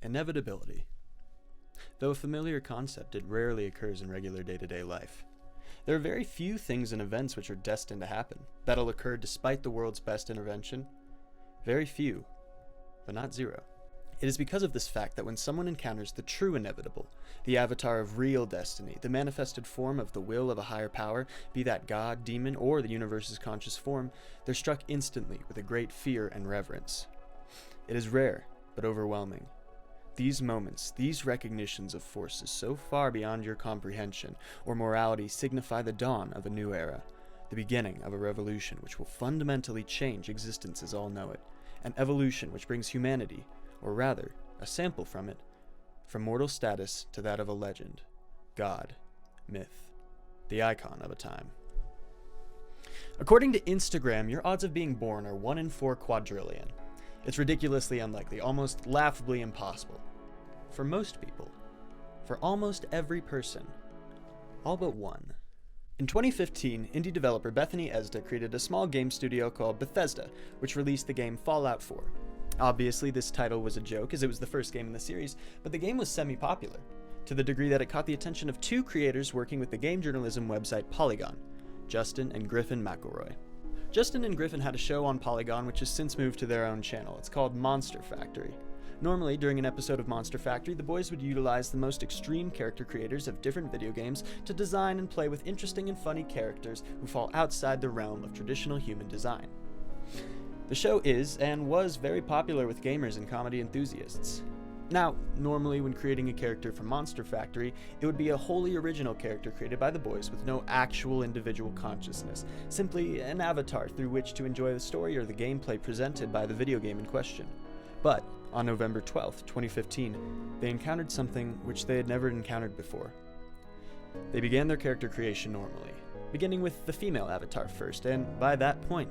Inevitability. Though a familiar concept, it rarely occurs in regular day-to-day life. There are very few things and events which are destined to happen, that'll occur despite the world's best intervention. Very few, but not zero. It is because of this fact that when someone encounters the true inevitable, the avatar of real destiny, the manifested form of the will of a higher power, be that God, demon, or the universe's conscious form, they're struck instantly with a great fear and reverence. It is rare, but overwhelming. These moments, these recognitions of forces so far beyond your comprehension or morality signify the dawn of a new era, the beginning of a revolution which will fundamentally change existence as all know it, an evolution which brings humanity, or rather, a sample from it, from mortal status to that of a legend, god, myth, the icon of a time. According to Instagram, your odds of being born are 1 in 4 quadrillion. It's ridiculously unlikely, almost laughably impossible. For most people. For almost every person. All but one. In 2015, indie developer Bethany Esda created a small game studio called Bethesda, which released the game Fallout 4. Obviously, this title was a joke as it was the first game in the series, but the game was semi-popular, to the degree that it caught the attention of 2 creators working with the game journalism website Polygon, Justin and Griffin McElroy. Justin and Griffin had a show on Polygon which has since moved to their own channel. It's called Monster Factory. Normally, during an episode of Monster Factory, the boys would utilize the most extreme character creators of different video games to design and play with interesting and funny characters who fall outside the realm of traditional human design. The show is, and was, very popular with gamers and comedy enthusiasts. Now, normally when creating a character for Monster Factory, it would be a wholly original character created by the boys with no actual individual consciousness, simply an avatar through which to enjoy the story or the gameplay presented by the video game in question. But, on November 12th, 2015, they encountered something which they had never encountered before. They began their character creation normally, beginning with the female avatar first, and by that point,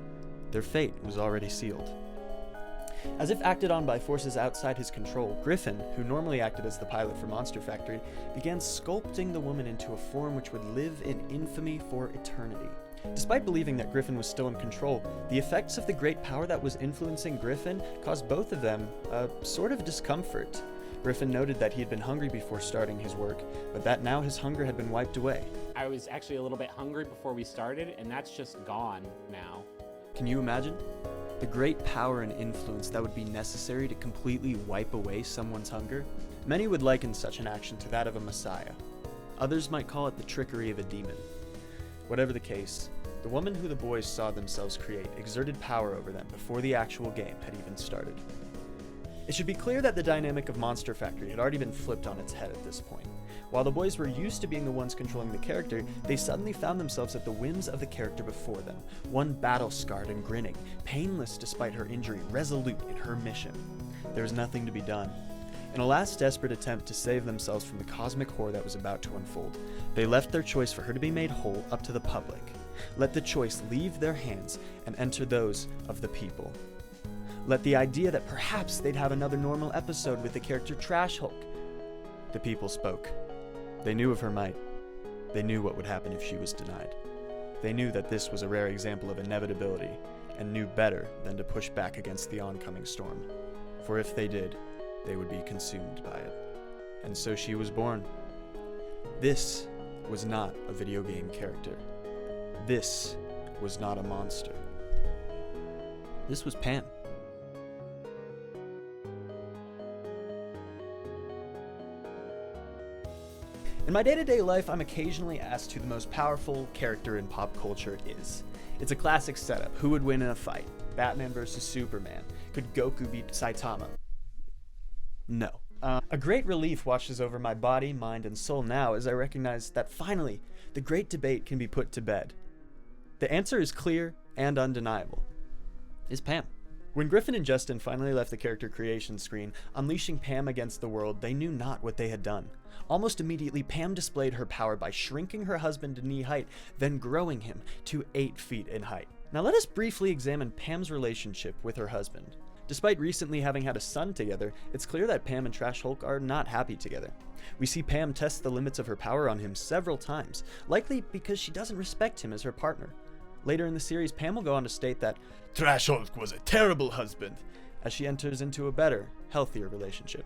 their fate was already sealed. As if acted on by forces outside his control, Griffin, who normally acted as the pilot for Monster Factory, began sculpting the woman into a form which would live in infamy for eternity. Despite believing that Griffin was still in control, the effects of the great power that was influencing Griffin caused both of them a sort of discomfort. Griffin noted that he had been hungry before starting his work, but that now his hunger had been wiped away. I was actually a little bit hungry before we started, and that's just gone now. Can you imagine? The great power and influence that would be necessary to completely wipe away someone's hunger? Many would liken such an action to that of a messiah. Others might call it the trickery of a demon. Whatever the case, the woman who the boys saw themselves create exerted power over them before the actual game had even started. It should be clear that the dynamic of Monster Factory had already been flipped on its head at this point. While the boys were used to being the ones controlling the character, they suddenly found themselves at the whims of the character before them, one battle-scarred and grinning, painless despite her injury, resolute in her mission. There was nothing to be done. In a last desperate attempt to save themselves from the cosmic horror that was about to unfold, they left their choice for her to be made whole up to the public. Let the choice leave their hands and enter those of the people. Let the idea that perhaps they'd have another normal episode with the character Trash Hulk. The people spoke. They knew of her might. They knew what would happen if she was denied. They knew that this was a rare example of inevitability, and knew better than to push back against the oncoming storm. For if they did, they would be consumed by it. And so she was born. This was not a video game character. This was not a monster. This was Pam. In my day-to-day life, I'm occasionally asked who the most powerful character in pop culture is. It's a classic setup. Who would win in a fight? Batman versus Superman. Could Goku beat Saitama? No. A great relief washes over my body, mind, and soul now as I recognize that finally, the great debate can be put to bed. The answer is clear and undeniable. Is Pam. When Griffin and Justin finally left the character creation screen, unleashing Pam against the world, they knew not what they had done. Almost immediately, Pam displayed her power by shrinking her husband to knee height, then growing him to 8 feet in height. Now let us briefly examine Pam's relationship with her husband. Despite recently having had a son together, it's clear that Pam and Trash Hulk are not happy together. We see Pam test the limits of her power on him several times, likely because she doesn't respect him as her partner. Later in the series, Pam will go on to state that Trash Hulk was a terrible husband, as she enters into a better, healthier relationship.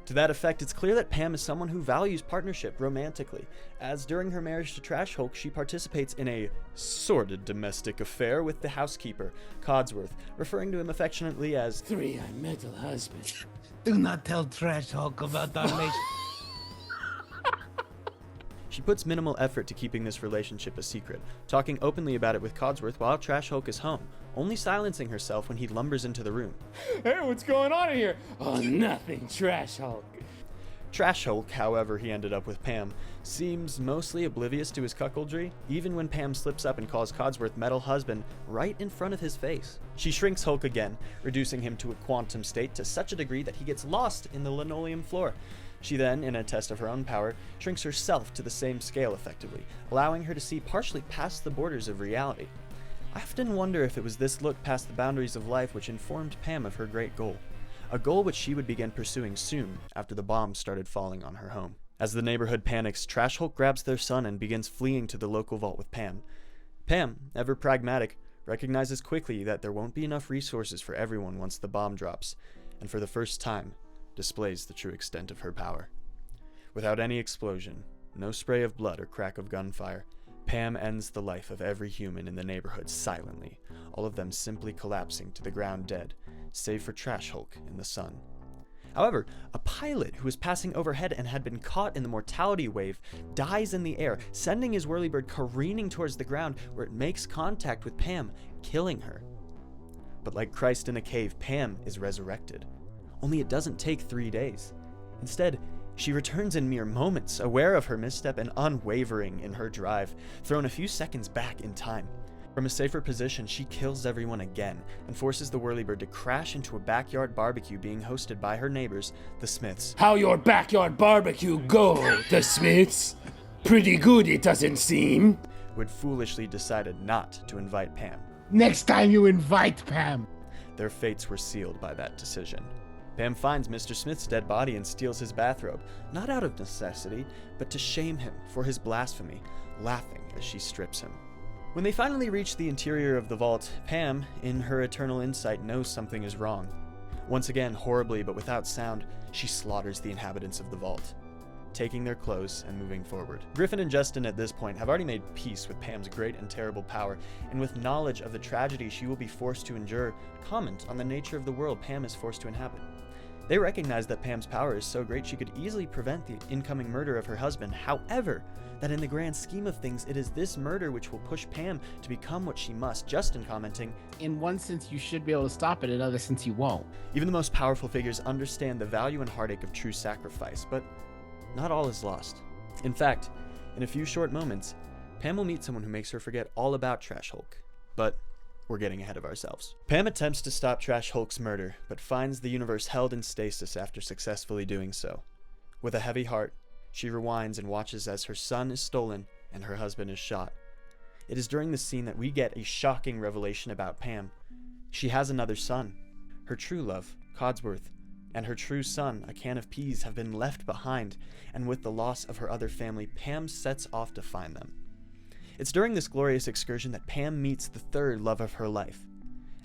To that effect, it's clear that Pam is someone who values partnership romantically, as during her marriage to Trash Hulk, she participates in a sordid domestic affair with the housekeeper, Codsworth, referring to him affectionately as Three-eyed metal husband. Do not tell Trash Hulk about our relationship. She puts minimal effort to keeping this relationship a secret, talking openly about it with Codsworth while Trash Hulk is home, only silencing herself when he lumbers into the room. Hey, what's going on in here? Oh, nothing, Trash Hulk. Trash Hulk, however he ended up with Pam, seems mostly oblivious to his cuckoldry, even when Pam slips up and calls Codsworth metal husband right in front of his face. She shrinks Hulk again, reducing him to a quantum state to such a degree that he gets lost in the linoleum floor. She then, in a test of her own power, shrinks herself to the same scale effectively, allowing her to see partially past the borders of reality. I often wonder if it was this look past the boundaries of life which informed Pam of her great goal, a goal which she would begin pursuing soon after the bombs started falling on her home. As the neighborhood panics, Trash Hulk grabs their son and begins fleeing to the local vault with Pam. Pam, ever pragmatic, recognizes quickly that there won't be enough resources for everyone once the bomb drops, and for the first time, displays the true extent of her power. Without any explosion, no spray of blood or crack of gunfire, Pam ends the life of every human in the neighborhood silently, all of them simply collapsing to the ground dead, save for Trash Hulk in the sun. However, a pilot who was passing overhead and had been caught in the mortality wave dies in the air, sending his whirlybird careening towards the ground where it makes contact with Pam, killing her. But like Christ in a cave, Pam is resurrected. Only it doesn't take 3 days. Instead, she returns in mere moments, aware of her misstep and unwavering in her drive, thrown a few seconds back in time. From a safer position, she kills everyone again and forces the whirlybird to crash into a backyard barbecue being hosted by her neighbors, the Smiths. How your backyard barbecue go, the Smiths? Pretty good, it doesn't seem. Who had foolishly decided not to invite Pam. Next time you invite Pam. Their fates were sealed by that decision. Pam finds Mr. Smith's dead body and steals his bathrobe, not out of necessity, but to shame him for his blasphemy, laughing as she strips him. When they finally reach the interior of the vault, Pam, in her eternal insight, knows something is wrong. Once again, horribly but without sound, she slaughters the inhabitants of the vault, taking their clothes and moving forward. Griffin and Justin at this point have already made peace with Pam's great and terrible power, and with knowledge of the tragedy she will be forced to endure, comment on the nature of the world Pam is forced to inhabit. They recognize that Pam's power is so great she could easily prevent the incoming murder of her husband, however, that in the grand scheme of things, it is this murder which will push Pam to become what she must, Justin commenting, In one sense, you should be able to stop it. In another sense, you won't. even the most powerful figures understand the value and heartache of true sacrifice, but not all is lost. In fact, in a few short moments, Pam will meet someone who makes her forget all about Trash Hulk. But we're getting ahead of ourselves. Pam attempts to stop Trash Hulk's murder, but finds the universe held in stasis after successfully doing so. With a heavy heart, she rewinds and watches as her son is stolen and her husband is shot. It is during this scene that we get a shocking revelation about Pam. She has another son. Her true love, Codsworth, and her true son, a can of peas, have been left behind, and with the loss of her other family, Pam sets off to find them. It's during this glorious excursion that Pam meets the third love of her life.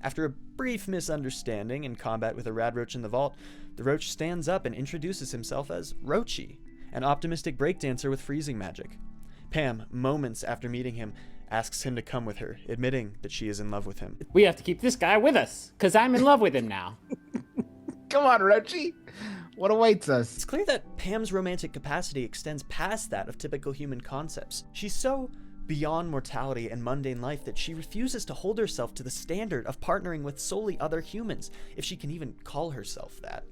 After a brief misunderstanding and combat with a rad roach in the vault, the roach stands up and introduces himself as Roachy, an optimistic breakdancer with freezing magic. Pam, moments after meeting him, asks him to come with her, admitting that she is in love with him. We have to keep this guy with us, because I'm in love with him now. Come on, Roachy. What awaits us? It's clear that Pam's romantic capacity extends past that of typical human concepts. She's so beyond mortality and mundane life that she refuses to hold herself to the standard of partnering with solely other humans, if she can even call herself that.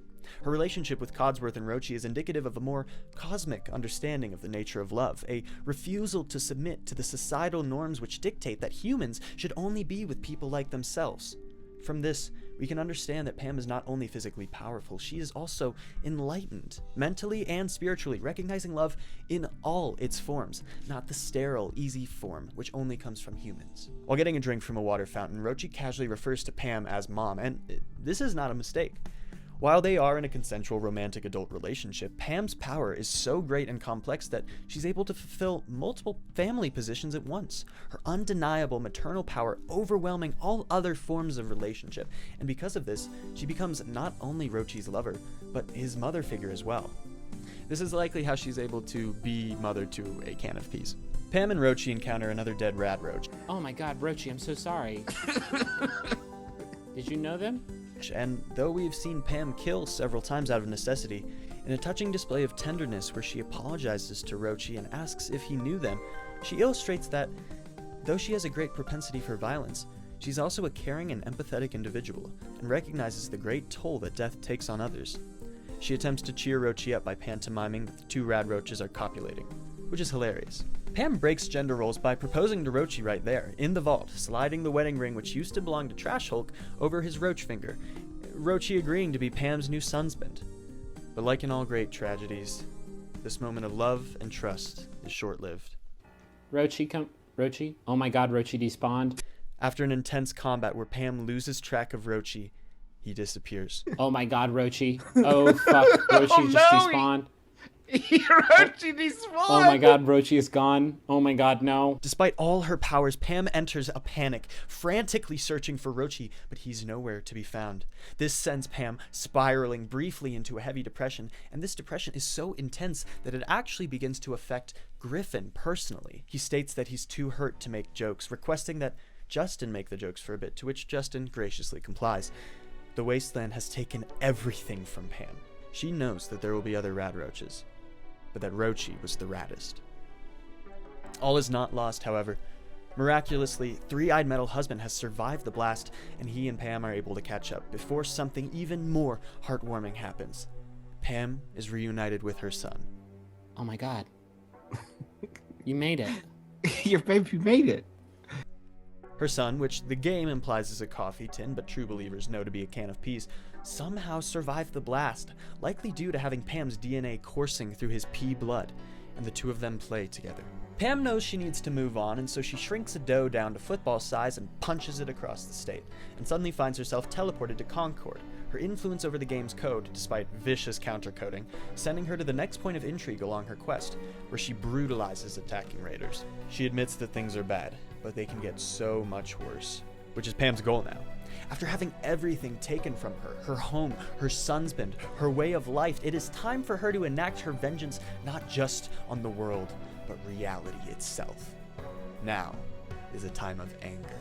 Her relationship with Codsworth and Roachy is indicative of a more cosmic understanding of the nature of love, a refusal to submit to the societal norms which dictate that humans should only be with people like themselves. From this, we can understand that Pam is not only physically powerful, she is also enlightened, mentally and spiritually, recognizing love in all its forms, not the sterile, easy form, which only comes from humans. While getting a drink from a water fountain, Roachy casually refers to Pam as Mom, and this is not a mistake. While they are in a consensual romantic adult relationship, Pam's power is so great and complex that she's able to fulfill multiple family positions at once. Her undeniable maternal power overwhelming all other forms of relationship, and because of this, she becomes not only Rochi's lover, but his mother figure as well. This is likely how she's able to be mother to a can of peas. Pam and Rochi encounter another dead rad roach. Oh my god, Rochi, I'm so sorry. Did you know them? And though we've seen Pam kill several times out of necessity, in a touching display of tenderness where she apologizes to Rochi and asks if he knew them, she illustrates that, though she has a great propensity for violence, she's also a caring and empathetic individual, and recognizes the great toll that death takes on others. She attempts to cheer Rochi up by pantomiming that the two rad roaches are copulating, which is hilarious. Pam breaks gender roles by proposing to Rochi right there, in the vault, sliding the wedding ring which used to belong to Trash Hulk over his roach finger, Rochi agreeing to be Pam's new husband. But like in all great tragedies, this moment of love and trust is short-lived. Rochi? Oh my god, Rochi despawned. After an intense combat where Pam loses track of Rochi, he disappears. Oh my god, Rochi. Oh fuck, Rochi just despawned. Rochi despawned! Oh my god, Rochi is gone. Oh my god, no. Despite all her powers, Pam enters a panic, frantically searching for Rochi, but he's nowhere to be found. This sends Pam spiraling briefly into a heavy depression, and this depression is so intense that it actually begins to affect Griffin personally. He states that he's too hurt to make jokes, requesting that Justin make the jokes for a bit, to which Justin graciously complies. The wasteland has taken everything from Pam. She knows that there will be other rad roaches, but that Rochi was the raddest. All is not lost, however. Miraculously, Three-Eyed Metal Husband has survived the blast, and he and Pam are able to catch up before something even more heartwarming happens. Pam is reunited with her son. Oh my god. You made it. Your baby made it. Her son, which the game implies is a coffee tin, but true believers know to be a can of peas, somehow survived the blast, likely due to having Pam's DNA coursing through his pea blood, and the two of them play together. Pam knows she needs to move on, and so she shrinks a dough down to football size and punches it across the state, and suddenly finds herself teleported to Concord, her influence over the game's code, despite vicious countercoding, sending her to the next point of intrigue along her quest, where she brutalizes attacking raiders. She admits that things are bad, but they can get so much worse, which is Pam's goal now. After having everything taken from her, her home, her husband, her way of life, it is time for her to enact her vengeance not just on the world, but reality itself. Now is a time of anger.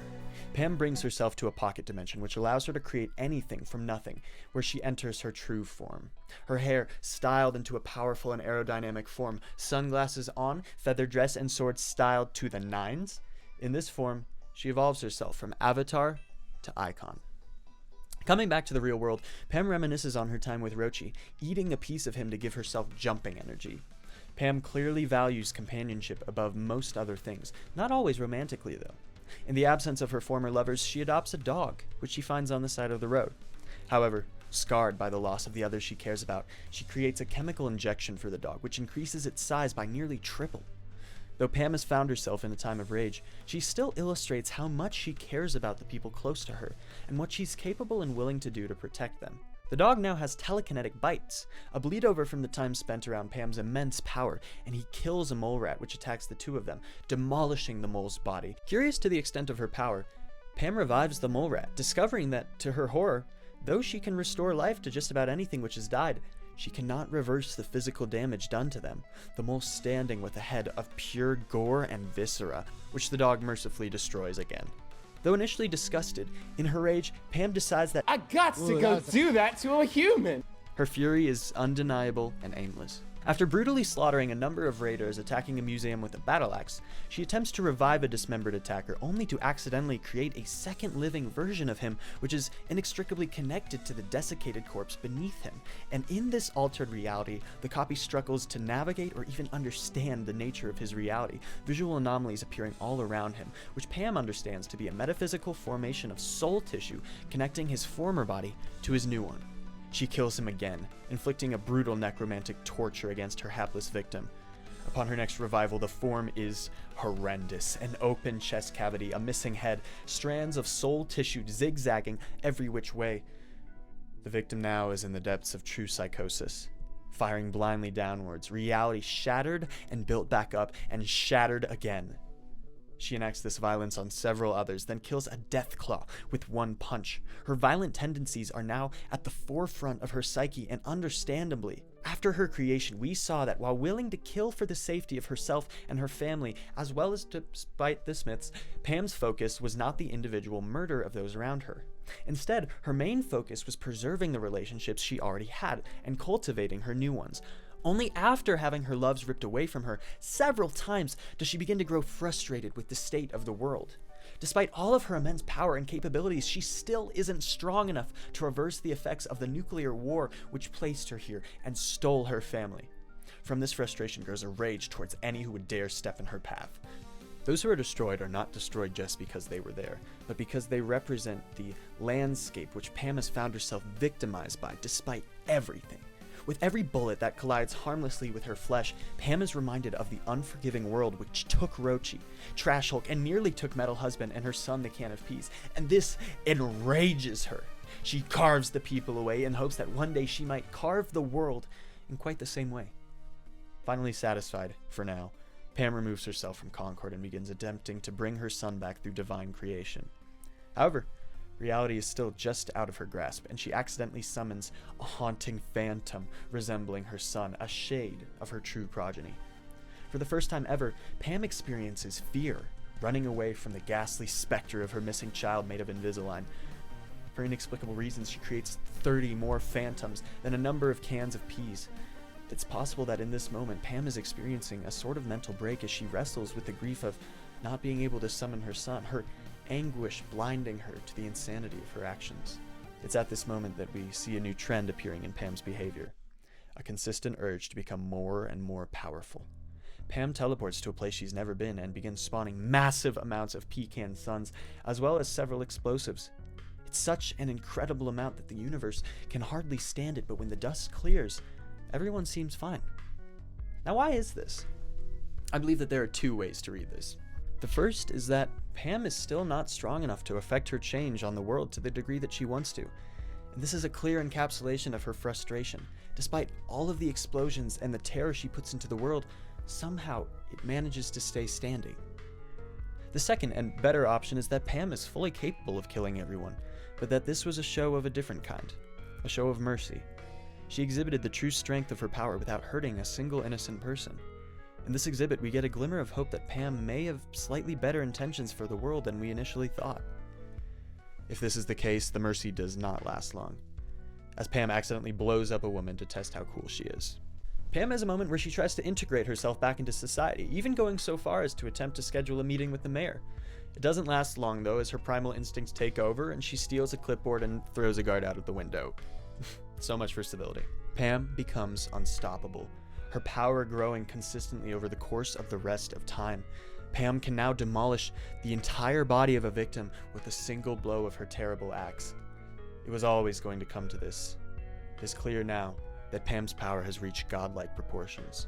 Pam brings herself to a pocket dimension which allows her to create anything from nothing, where she enters her true form. Her hair styled into a powerful and aerodynamic form, sunglasses on, feather dress and sword styled to the nines. In this form, she evolves herself from avatar to icon. Coming back to the real world, Pam reminisces on her time with Rochi, eating a piece of him to give herself jumping energy. Pam clearly values companionship above most other things, not always romantically though. In the absence of her former lovers, she adopts a dog, which she finds on the side of the road. However, scarred by the loss of the others she cares about, she creates a chemical injection for the dog, which increases its size by nearly triple. Though Pam has found herself in a time of rage, she still illustrates how much she cares about the people close to her, and what she's capable and willing to do to protect them. The dog now has telekinetic bites, a bleed over from the time spent around Pam's immense power, and he kills a mole rat which attacks the two of them, demolishing the mole's body. Curious to the extent of her power, Pam revives the mole rat, discovering that, to her horror, though she can restore life to just about anything which has died, she cannot reverse the physical damage done to them, the mole standing with a head of pure gore and viscera, which the dog mercifully destroys again. Though initially disgusted, in her rage, Pam decides that I got to go do that to a human. Her fury is undeniable and aimless. After brutally slaughtering a number of raiders attacking a museum with a battle axe, she attempts to revive a dismembered attacker, only to accidentally create a second living version of him, which is inextricably connected to the desiccated corpse beneath him. And in this altered reality, the copy struggles to navigate or even understand the nature of his reality, visual anomalies appearing all around him, which Pam understands to be a metaphysical formation of soul tissue connecting his former body to his new one. She kills him again, inflicting a brutal necromantic torture against her hapless victim. Upon her next revival, the form is horrendous. An open chest cavity, a missing head, strands of soul tissue zigzagging every which way. The victim now is in the depths of true psychosis, firing blindly downwards, reality shattered and built back up and shattered again. She enacts this violence on several others, then kills a death claw with one punch. Her violent tendencies are now at the forefront of her psyche, and understandably, after her creation, we saw that while willing to kill for the safety of herself and her family, as well as to spite the Smiths, Pam's focus was not the individual murder of those around her. Instead, her main focus was preserving the relationships she already had and cultivating her new ones. Only after having her loves ripped away from her several times does she begin to grow frustrated with the state of the world. Despite all of her immense power and capabilities, she still isn't strong enough to reverse the effects of the nuclear war which placed her here and stole her family. From this frustration grows a rage towards any who would dare step in her path. Those who are destroyed are not destroyed just because they were there, but because they represent the landscape which Pam has found herself victimized by despite everything. With every bullet that collides harmlessly with her flesh, Pam is reminded of the unforgiving world which took Rochi, Trash Hulk, and nearly took Metal Husband and her son the Can of Peace, and this enrages her. She carves the people away in hopes that one day she might carve the world in quite the same way. Finally satisfied, for now, Pam removes herself from Concord and begins attempting to bring her son back through divine creation. However, reality is still just out of her grasp, and she accidentally summons a haunting phantom resembling her son, a shade of her true progeny. For the first time ever, Pam experiences fear, running away from the ghastly specter of her missing child made of Invisalign. For inexplicable reasons, she creates 30 more phantoms than a number of cans of peas. It's possible that in this moment, Pam is experiencing a sort of mental break as she wrestles with the grief of not being able to summon her son, her anguish blinding her to the insanity of her actions. It's at this moment that we see a new trend appearing in Pam's behavior, a consistent urge to become more and more powerful. Pam teleports to a place she's never been and begins spawning massive amounts of pecan suns, as well as several explosives. It's such an incredible amount that the universe can hardly stand it, but when the dust clears, everyone seems fine. Now, why is this? I believe that there are two ways to read this. The first is that Pam is still not strong enough to affect her change on the world to the degree that she wants to. And this is a clear encapsulation of her frustration. Despite all of the explosions and the terror she puts into the world, somehow it manages to stay standing. The second and better option is that Pam is fully capable of killing everyone, but that this was a show of a different kind, a show of mercy. She exhibited the true strength of her power without hurting a single innocent person. In this exhibit, we get a glimmer of hope that Pam may have slightly better intentions for the world than we initially thought. If this is the case, the mercy does not last long, as Pam accidentally blows up a woman to test how cool she is. Pam has a moment where she tries to integrate herself back into society, even going so far as to attempt to schedule a meeting with the mayor. It doesn't last long, though, as her primal instincts take over and she steals a clipboard and throws a guard out of the window. So much for civility. Pam becomes unstoppable, her power growing consistently over the course of the rest of time. Pam can now demolish the entire body of a victim with a single blow of her terrible axe. It was always going to come to this. It is clear now that Pam's power has reached godlike proportions.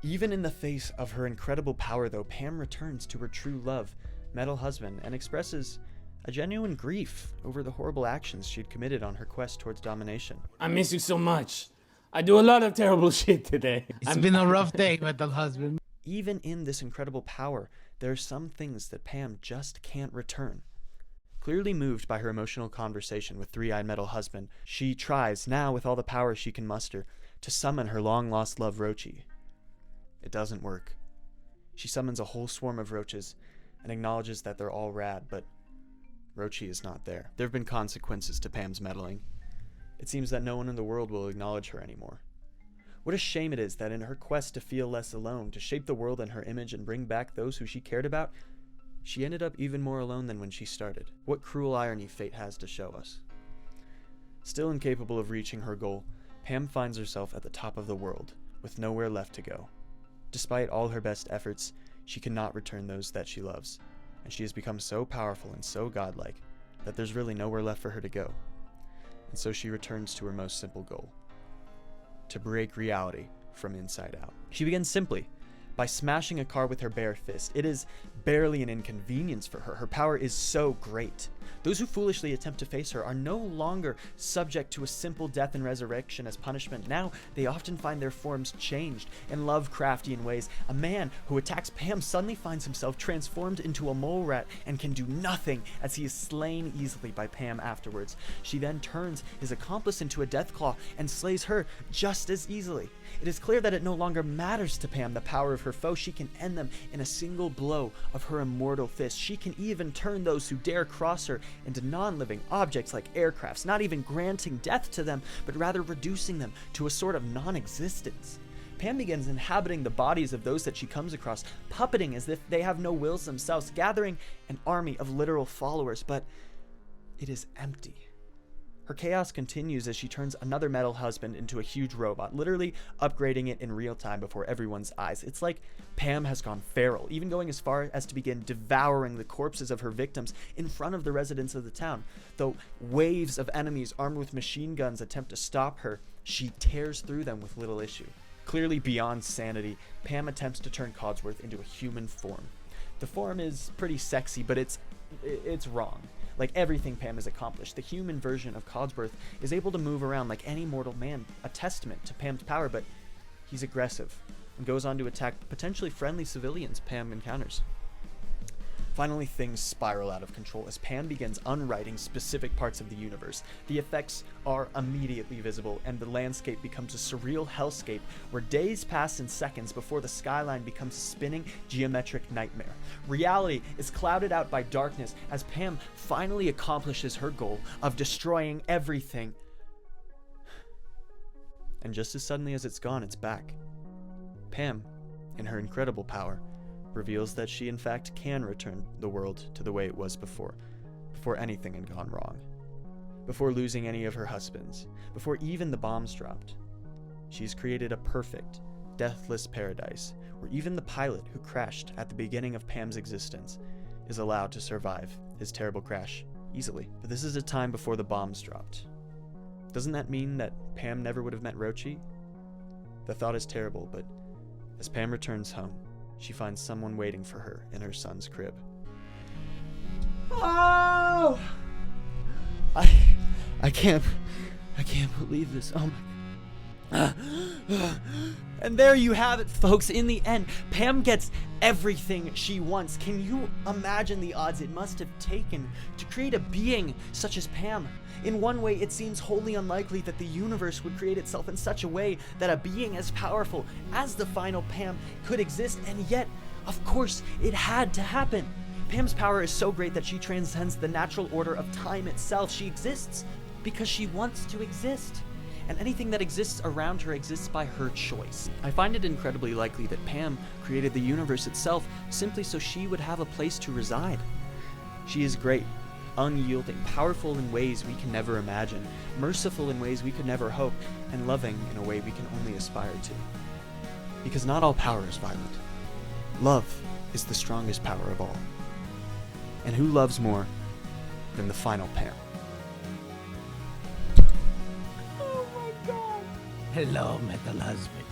Even in the face of her incredible power, though, Pam returns to her true love, Metal Husband, and expresses a genuine grief over the horrible actions she'd committed on her quest towards domination. I miss you so much. I do a lot of terrible shit today. It's been a rough day, Metal Husband. Even in this incredible power, there are some things that Pam just can't return. Clearly moved by her emotional conversation with Three-Eyed Metal Husband, she tries, now with all the power she can muster, to summon her long-lost love Rochi. It doesn't work. She summons a whole swarm of roaches and acknowledges that they're all rad, but Rochi is not there. There have been consequences to Pam's meddling. It seems that no one in the world will acknowledge her anymore. What a shame it is that in her quest to feel less alone, to shape the world in her image and bring back those who she cared about, she ended up even more alone than when she started. What cruel irony fate has to show us. Still incapable of reaching her goal, Pam finds herself at the top of the world, with nowhere left to go. Despite all her best efforts, she cannot return those that she loves, and she has become so powerful and so godlike that there's really nowhere left for her to go. And so she returns to her most simple goal: to break reality from inside out. She begins simply by smashing a car with her bare fist. It is barely an inconvenience for her. Her power is so great. Those who foolishly attempt to face her are no longer subject to a simple death and resurrection as punishment. Now, they often find their forms changed in Lovecraftian ways. A man who attacks Pam suddenly finds himself transformed into a mole rat and can do nothing as he is slain easily by Pam afterwards. She then turns his accomplice into a Deathclaw and slays her just as easily. It is clear that it no longer matters to Pam the power of her foe. She can end them in a single blow of her immortal fist. She can even turn those who dare cross her into non-living objects like aircrafts, not even granting death to them, but rather reducing them to a sort of non-existence. Pam begins inhabiting the bodies of those that she comes across, puppeting as if they have no wills themselves, gathering an army of literal followers, but it is empty. Her chaos continues as she turns another metal husband into a huge robot, literally upgrading it in real time before everyone's eyes. It's like Pam has gone feral, even going as far as to begin devouring the corpses of her victims in front of the residents of the town. Though waves of enemies armed with machine guns attempt to stop her, she tears through them with little issue. Clearly beyond sanity, Pam attempts to turn Codsworth into a human form. The form is pretty sexy, but it's wrong. Like everything Pam has accomplished, the human version of Codsworth is able to move around like any mortal man, a testament to Pam's power, but he's aggressive and goes on to attack potentially friendly civilians Pam encounters. Finally, things spiral out of control as Pam begins unwriting specific parts of the universe. The effects are immediately visible, and the landscape becomes a surreal hellscape where days pass in seconds before the skyline becomes a spinning geometric nightmare. Reality is clouded out by darkness as Pam finally accomplishes her goal of destroying everything. And just as suddenly as it's gone, it's back. Pam, in her incredible power, reveals that she in fact can return the world to the way it was before anything had gone wrong, before losing any of her husbands, before even the bombs dropped. She's created a perfect, deathless paradise where even the pilot who crashed at the beginning of Pam's existence is allowed to survive his terrible crash easily. But this is a time before the bombs dropped. Doesn't that mean that Pam never would have met Rochi? The thought is terrible, but as Pam returns home, she finds someone waiting for her in her son's crib. Oh! I can't believe this. Oh my. And there you have it, folks. In the end, Pam gets everything she wants. Can you imagine the odds it must have taken to create a being such as Pam? In one way, it seems wholly unlikely that the universe would create itself in such a way that a being as powerful as the Final Pam could exist, and yet, of course, it had to happen. Pam's power is so great that she transcends the natural order of time itself. She exists because she wants to exist. And anything that exists around her exists by her choice. I find it incredibly likely that Pam created the universe itself simply so she would have a place to reside. She is great, unyielding, powerful in ways we can never imagine, merciful in ways we could never hope, and loving in a way we can only aspire to. Because not all power is violent. Love is the strongest power of all. And who loves more than the Final Pam? Hello, metal husband.